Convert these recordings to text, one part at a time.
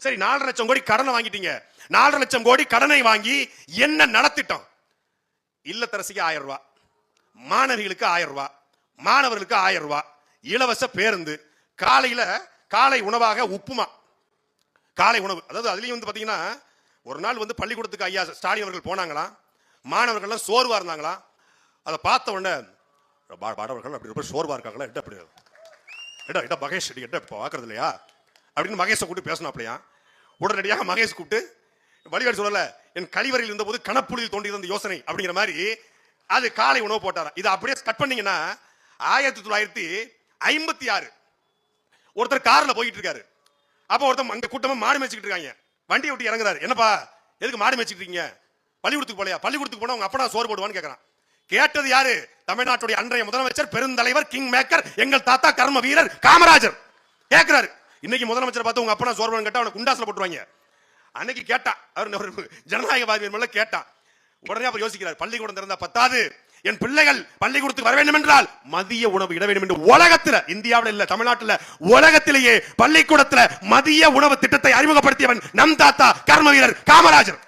சரி 4.5 லட்சம் கோடி கடனை வாங்கிட்டீங்க. 4.5 லட்சம் கோடி கடனை வாங்கி என்ன நலத்திட்டம்? இல்லத்தரசிக்கு 1000 ரூபாய், மாணவிகளுக்கு 1000 ரூபாய், மாணவர்களுக்கு 1000 ரூபாய், இலவச பேருந்து, காலை உணவாக உப்புமா, காலை உணவு. அதாவது அதுலயும் வந்து பாத்தீங்கன்னா ஒரு நாள் வந்து பள்ளிக்கூடத்துக்கு ஐயா ஸ்டாலின் அவர்கள் போனாங்களாம். மாணவர்கள்லாம் சோர்வா இருந்தாங்களாம். அதை பார்த்த உடனே மாணவர்கள் அப்படி ரொம்ப சோர்வா இருக்காங்களா, எட்ட அப்படி எட்ட மகேஷ் எட்ட பார்க்கறது இல்லையா அப்படின்னு மகேஷை கூப்பிட்டு பேசணும். உடனடியாக மகேஷ் கூப்பிட்டு வழிகாட்டு சொல்லல, என் கழிவறையில் இருந்த போது கணப்புளியில் தோன்றியிருந்த யோசனை அப்படிங்கிற மாதிரி அது காலை உணவு போட்டாரா. இதை அப்படியே கட் பண்ணீங்கன்னா 1956 ஒருத்தர் கார்ல போயிட்டு இருக்காரு. அப்ப ஒருத்தர் அங்க கூட்டமா மாடு மேய்ச்சிட்டு இருக்காங்க. வண்டியை விட்டு இறங்குறாரு. என்னப்பா எதுக்கு மாடு மேய்ச்சிட்டு இருக்கீங்க? பள்ளிக்கூடத்துக்கு போலையா? பள்ளிக்கூடத்துக்கு போனா உங்க அப்பனா சோறு போடுவான்னு கேட்கறான். கேட்டது யாரு? தமிழ்நாட்டுடைய அன்றைய முதலமைச்சர், பெருந்தலைவர், கிங் மேக்கர், எங்கள் தாத்தா கர்ம வீரர் காமராஜர் கேட்கிறாரு. இன்னைக்கு முதலமைச்சர் பார்த்து உங்க அப்பனா சோறு கேட்டா அவனை குண்டாசுல போட்டுருவாங்க. அன்னைக்கு கேட்டான், அவர் ஜனநாயகவாதி மேல கேட்டான். உடனே அவர் யோசிக்கிறார், பள்ளிக்கூடம் திறந்தா பத்தாது, என் பிள்ளைகள் பள்ளிக்கூடத்துக்கு வர வேண்டும் என்றால் மதிய உணவு இட வேண்டும் என்று உலகத்தில், இந்தியாவில் இல்ல தமிழ்நாட்டில், உலகத்திலேயே பள்ளிக்கூடத்தில் மதிய உணவு திட்டத்தை அறிமுகப்படுத்தியவன் நம் தாத்தா கர்ம வீரர் காமராஜர்.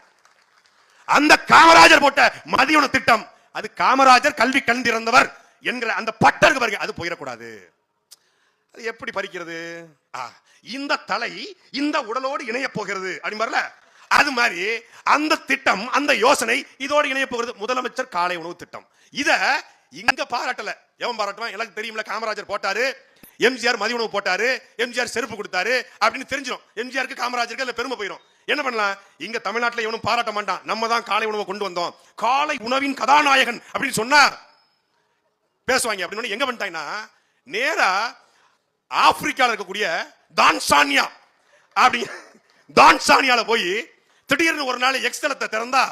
அந்த காமராஜர் போட்ட மதிய உணவு திட்டம், அது காமராஜர் கல்வி கண் திறந்தவர் என்கிற அந்த பட்டருக்கு பாருங்க, அது போயிடக்கூடாது. அது எப்படி பறிக்கிறது? இந்த தலை இந்த உடலோடு இணைய போகிறது அப்படிமாரில, அது மாதிரி அந்த திட்டம், அந்த யோசனை இதோடு இணைய போகிறது. முதலமைச்சர் காலை உணவு திட்டம். இத இங்க பாராட்டல. எவன் பாராட்டுவான்? எனக்கு தெரியும்ல, காமராஜர் போட்டாரு, எம்ஜிஆர் மதிய உணவு போட்டாரு, எம்ஜிஆர் செருப்பு கொடுத்தாரு அப்படின்னு தெரிஞ்சிடும். எம்ஜிஆருக்கு காமராஜருக்கு அதுல பெருமை போயிடும். என்ன பண்ணலாம்? இங்க தமிழ்நாட்டில் எவனும் பாராட்ட மாட்டான். நம்ம தான் காலை உணவை கொண்டு வந்தோம், காலை உணவின் கதாநாயகன் அப்படின்னு சொன்னா பேசுவாங்க. அப்படின்னு எங்க பண்ணிட்டாங்கன்னா, நேரா ஆப்பிரிக்கால இருக்கக்கூடிய தான்சானியா அப்படி தான்சானியால போய் திடீர்னு ஒரு நாள் எக்ஸ்தலத்தை திறந்தா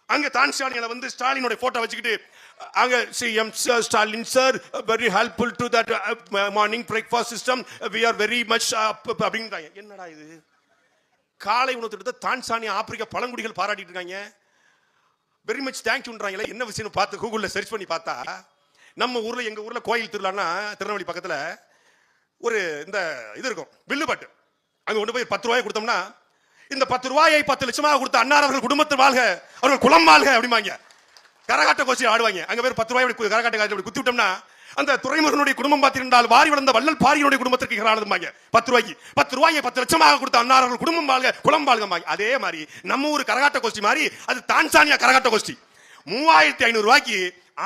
அங்க தான்சானியால வந்து ஸ்டாலினோட போட்டோ வச்சுக்கிட்டு அங்க CM Stalin sir very helpful to that morning breakfast system, we are very much அப்படின்றாங்க. என்னடா இது? காலை உணவு திட்டத்தை தான்சானியா ஆப்பிரிக்கா பழங்குடிகள் பாராட்டிட்டு இருக்காங்க. வெரி மச் தேங்க்யூன்றாங்களே. என்ன விஷயம் பார்த்து கூகுள்ல சர்ச் பண்ணி பார்த்தா, நம்ம ஊர்ல, எங்க ஊர்ல கோயில் திருவிழான்னா திருநெல்வேலி பக்கத்துல ஒரு இந்த இது இருக்கும், வில்லுப்பாட்டு. அங்க கொண்டு போய் 10 ரூபாய் கொடுத்தோம்னா, இந்த 10 ரூபாயை 10 லட்சமாக கொடுத்த அன்னார் அவர்கள் குடும்பத்தில் வாழ்க, அவர்கள் குலம் வாழ்க அப்படிமாங்க. கரகாட்ட கோஷி ஆடுவாங்க. அங்க பேர் 10 ரூபாய் கரகாட்ட குத்தி விட்டோம்னா, அந்த துறைமுகனுடைய குடும்பம் பார்த்திருந்தால் வாரி வளர்ந்த வள்ளல் பாரியினுடைய குடும்பத்திற்கு இகரானதுமாங்க. 10 ரூபாய்க்கு 10 ரூபாயை 10 லட்சமாக கொடுத்த அன்னார் அவர்கள் குடும்பம் வாழ்க, குலம் வாழ்க. அதே மாதிரி நம்ம ஊர் கரகாட்ட கோஷ்டி மாதிரி அது தான்சானியா கரகாட்ட கோஷ்டி. 3500 ரூபாய்க்கு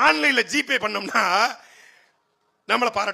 ஆன்லைன்ல ஜிபே பண்ணோம்னா நம்மளை பாராட்ட